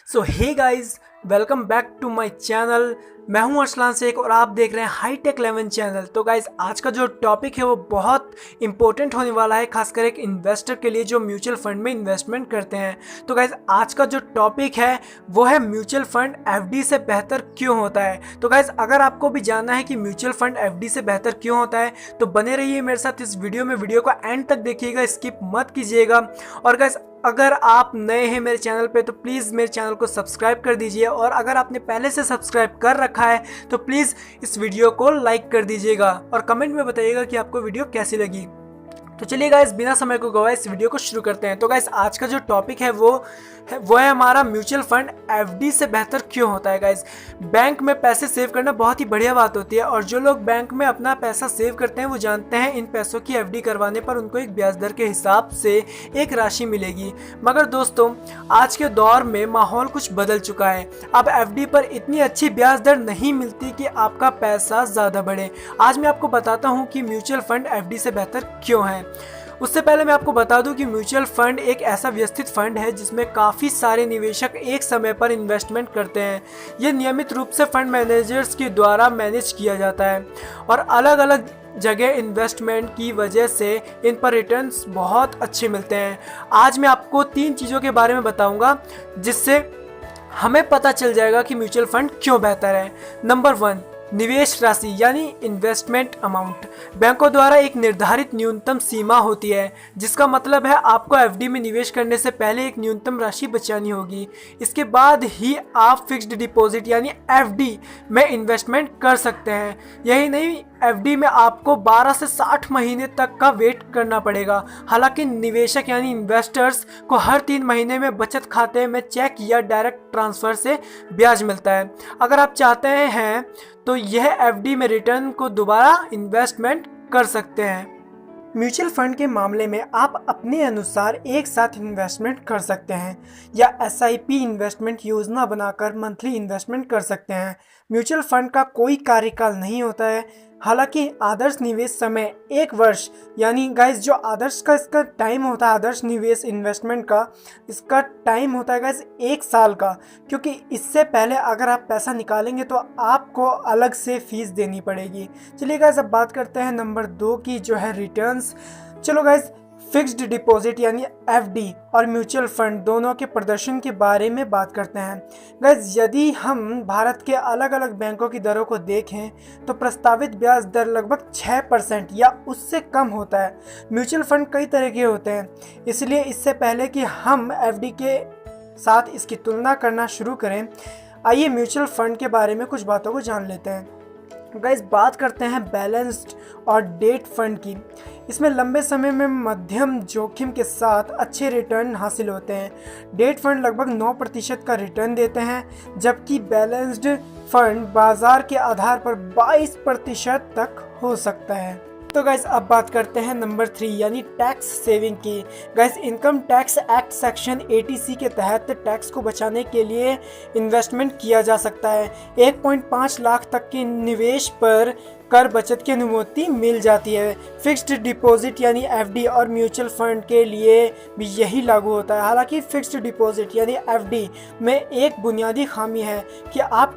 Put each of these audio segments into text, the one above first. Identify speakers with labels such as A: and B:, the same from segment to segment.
A: So hey guys, welcome back to my channel. मैं हूं अरसलान शेख और आप देख रहे हैं हाईटेक 11 चैनल। तो गाइस, आज का जो टॉपिक है वो बहुत इंपॉर्टेंट होने वाला है, खासकर एक इन्वेस्टर के लिए जो म्यूचुअल फंड में इन्वेस्टमेंट करते हैं। तो गाइस, आज का जो टॉपिक है वो है म्यूचुअल फंड एफडी से बेहतर क्यों होता है। तो गाइस, अगर आपको भी जानना है कि म्यूचुअल फंड एफडी से बेहतर क्यों होता है तो बने रहिए मेरे साथ इस वीडियो में। वीडियो को एंड तक देखिएगा, स्किप मत कीजिएगा। और गाइस, अगर आप नए हैं मेरे चैनल पे तो प्लीज़ मेरे चैनल को सब्सक्राइब कर दीजिए, और अगर आपने पहले से सब्सक्राइब कर रखा है तो प्लीज़ इस वीडियो को लाइक कर दीजिएगा और कमेंट में बताइएगा कि आपको वीडियो कैसी लगी। तो चलिए गाइस, बिना समय को गवाए इस वीडियो को शुरू करते हैं। तो गाइस, आज का जो टॉपिक है वो है हमारा म्यूचुअल फंड एफडी से बेहतर क्यों होता है। गाइस, बैंक में पैसे सेव करना बहुत ही बढ़िया बात होती है, और जो लोग बैंक में अपना पैसा सेव करते हैं वो जानते हैं इन पैसों की एफडी करवाने पर उनको एक ब्याज दर के हिसाब से एक राशि मिलेगी। मगर दोस्तों, आज के दौर में माहौल कुछ बदल चुका है। अब एफडी पर इतनी अच्छी ब्याज दर नहीं मिलती कि आपका पैसा ज़्यादा बढ़े। आज मैं आपको बताता हूँ कि म्यूचुअल फंड एफडी से बेहतर क्यों है। उससे पहले मैं आपको बता दूं कि म्यूचुअल फंड एक ऐसा व्यवस्थित फंड है जिसमें काफ़ी सारे निवेशक एक समय पर इन्वेस्टमेंट करते हैं। ये नियमित रूप से फंड मैनेजर्स के द्वारा मैनेज किया जाता है, और अलग अलग जगह इन्वेस्टमेंट की वजह से इन पर रिटर्न्स बहुत अच्छे मिलते हैं। आज मैं आपको 3 चीज़ों के बारे में बताऊंगा जिससे हमें पता चल जाएगा कि म्यूचुअल फंड क्यों बेहतर है। नंबर 1, निवेश राशि यानी इन्वेस्टमेंट अमाउंट। बैंकों द्वारा एक निर्धारित न्यूनतम सीमा होती है, जिसका मतलब है आपको एफडी में निवेश करने से पहले एक न्यूनतम राशि बचानी होगी। इसके बाद ही आप फिक्स्ड डिपॉजिट यानी एफडी में इन्वेस्टमेंट कर सकते हैं। यही नहीं, एफडी में आपको 12 से 60 महीने तक का वेट करना पड़ेगा। हालांकि निवेशक यानी इन्वेस्टर्स को हर 3 महीने में बचत खाते में चेक या डायरेक्ट ट्रांसफ़र से ब्याज मिलता है। अगर आप चाहते हैं तो यह एफडी में रिटर्न को दोबारा इन्वेस्टमेंट कर सकते हैं। म्यूचुअल फंड के मामले में आप अपने अनुसार एक साथ इन्वेस्टमेंट कर सकते हैं या एसआईपी इन्वेस्टमेंट योजना बनाकर मंथली इन्वेस्टमेंट कर सकते हैं। म्यूचुअल फंड का कोई कार्यकाल नहीं होता है। हालांकि आदर्श निवेश समय 1 वर्ष, यानी गाइस जो आदर्श का इसका टाइम होता है, आदर्श निवेश इन्वेस्टमेंट का इसका टाइम होता है गाइस 1 साल का, क्योंकि इससे पहले अगर आप पैसा निकालेंगे तो आपको अलग से फीस देनी पड़ेगी। चलिए गाइस, अब बात करते हैं नंबर 2 की, जो है रिटर्न्स। चलो गाइस, फिक्स्ड डिपॉजिट यानी एफडी और म्यूचुअल फंड दोनों के प्रदर्शन के बारे में बात करते हैं। गाइस, यदि हम भारत के अलग अलग बैंकों की दरों को देखें तो प्रस्तावित ब्याज दर लगभग 6% या उससे कम होता है। म्यूचुअल फंड कई तरह के होते हैं, इसलिए इससे पहले कि हम एफडी के साथ इसकी तुलना करना शुरू करें, आइए म्यूचुअल फंड के बारे में कुछ बातों को जान लेते हैं। गाइस, बात करते हैं बैलेंस्ड और डेट फंड की। इसमें लंबे समय में मध्यम जोखिम के साथ अच्छे रिटर्न हासिल होते हैं। डेट फंड लगभग 9% का रिटर्न देते हैं, जबकि बैलेंस्ड फंड बाजार के आधार पर 22% तक हो सकता है। तो गाइस, अब बात करते हैं नंबर 3 यानी टैक्स सेविंग की। Guys, income tax act section 80C के तहत टैक्स को बचाने के लिए इन्वेस्टमेंट किया जा सकता है। 1.5 लाख तक के निवेश पर कर बचत की अनुमति मिल जाती है। फिक्स्ड डिपॉजिट यानी एफडी और म्यूचुअल फंड के लिए भी यही लागू होता है। हालांकि फिक्स्ड डिपॉजिट यानी एफडी में एक बुनियादी खामी है कि आप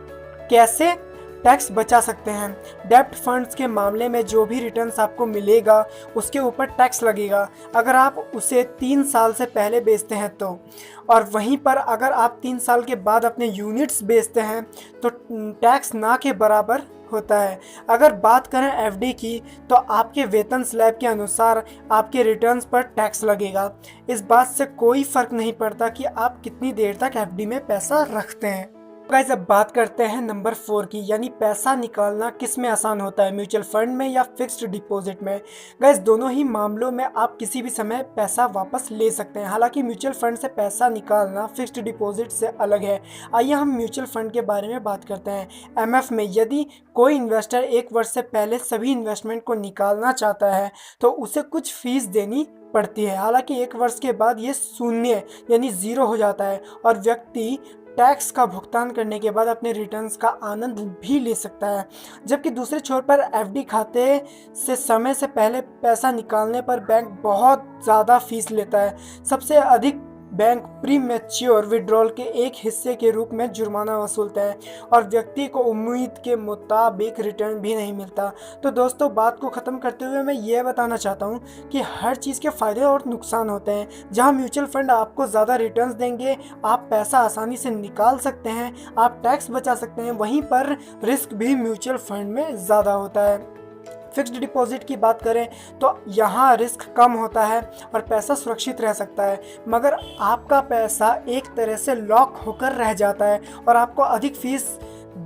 A: कैसे टैक्स बचा सकते हैं। डेब्ट फंड्स के मामले में जो भी रिटर्न्स आपको मिलेगा उसके ऊपर टैक्स लगेगा अगर आप उसे 3 साल से पहले बेचते हैं तो, और वहीं पर अगर आप 3 साल के बाद अपने यूनिट्स बेचते हैं तो टैक्स ना के बराबर होता है। अगर बात करें एफडी की तो आपके वेतन स्लैब के अनुसार आपके रिटर्न्स पर टैक्स लगेगा। इस बात से कोई फ़र्क नहीं पड़ता कि आप कितनी देर तक एफडी में पैसा रखते हैं। गाइस, अब बात करते हैं नंबर 4 की, यानी पैसा निकालना किस में आसान होता है, म्यूचुअल फंड में या फिक्स्ड डिपॉजिट में। गाइस, दोनों ही मामलों में आप किसी भी समय पैसा वापस ले सकते हैं। हालांकि म्यूचुअल फंड से पैसा निकालना फिक्स्ड डिपॉजिट से अलग है। आइए हम म्यूचुअल फंड के बारे में बात करते हैं। एमएफ में यदि कोई इन्वेस्टर 1 वर्ष से पहले सभी इन्वेस्टमेंट को निकालना चाहता है तो उसे कुछ फीस देनी पड़ती है। हालांकि 1 वर्ष के बाद ये शून्य यानी 0 हो जाता है और व्यक्ति टैक्स का भुगतान करने के बाद अपने रिटर्न्स का आनंद भी ले सकता है। जबकि दूसरे छोर पर एफडी खाते से समय से पहले पैसा निकालने पर बैंक बहुत ज़्यादा फीस लेता है। सबसे अधिक बैंक प्री मैच्योर विड्रॉल के एक हिस्से के रूप में जुर्माना वसूलते हैं और व्यक्ति को उम्मीद के मुताबिक रिटर्न भी नहीं मिलता। तो दोस्तों, बात को ख़त्म करते हुए मैं ये बताना चाहता हूँ कि हर चीज़ के फ़ायदे और नुकसान होते हैं। जहाँ म्यूचुअल फंड आपको ज़्यादा रिटर्न्स देंगे, आप पैसा आसानी से निकाल सकते हैं, आप टैक्स बचा सकते हैं, वहीं पर रिस्क भी म्यूचुअल फंड में ज़्यादा होता है। फिक्स्ड डिपॉजिट की बात करें तो यहाँ रिस्क कम होता है और पैसा सुरक्षित रह सकता है, मगर आपका पैसा एक तरह से लॉक होकर रह जाता है और आपको अधिक फीस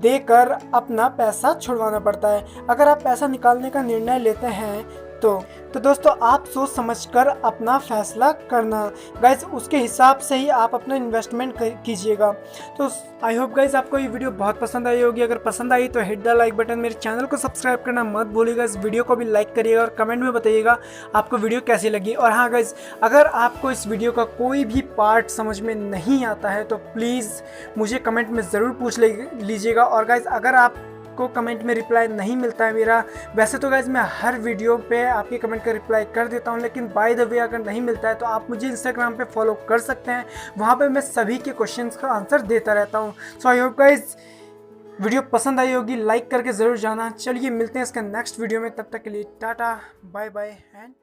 A: देकर अपना पैसा छुड़वाना पड़ता है। अगर आप पैसा निकालने का निर्णय लेते हैं तो दोस्तों, आप सोच समझकर अपना फैसला करना गाइज, उसके हिसाब से ही आप अपना इन्वेस्टमेंट कीजिएगा। तो आई होप गाइज आपको ये वीडियो बहुत पसंद आई होगी। अगर पसंद आई तो हिट द लाइक बटन, मेरे चैनल को सब्सक्राइब करना मत भूलिएगा। इस वीडियो को भी लाइक करिएगा और कमेंट में बताइएगा आपको वीडियो कैसी लगी। और हाँ गाइज, अगर आपको इस वीडियो का कोई भी पार्ट समझ में नहीं आता है तो प्लीज़ मुझे कमेंट में ज़रूर पूछ लीजिएगा। और गाइज, अगर आप को कमेंट में रिप्लाई नहीं मिलता है मेरा, वैसे तो गाइज मैं हर वीडियो पे आपके कमेंट का रिप्लाई कर देता हूँ, लेकिन बाय द वे अगर नहीं मिलता है तो आप मुझे इंस्टाग्राम पे फॉलो कर सकते हैं। वहाँ पे मैं सभी के क्वेश्चंस का आंसर देता रहता हूँ। सो आई होप गाइज वीडियो पसंद आई होगी, लाइक करके ज़रूर जाना। चलिए मिलते हैं इसका नेक्स्ट वीडियो में, तब तक के लिए टाटा बाय बाय एंड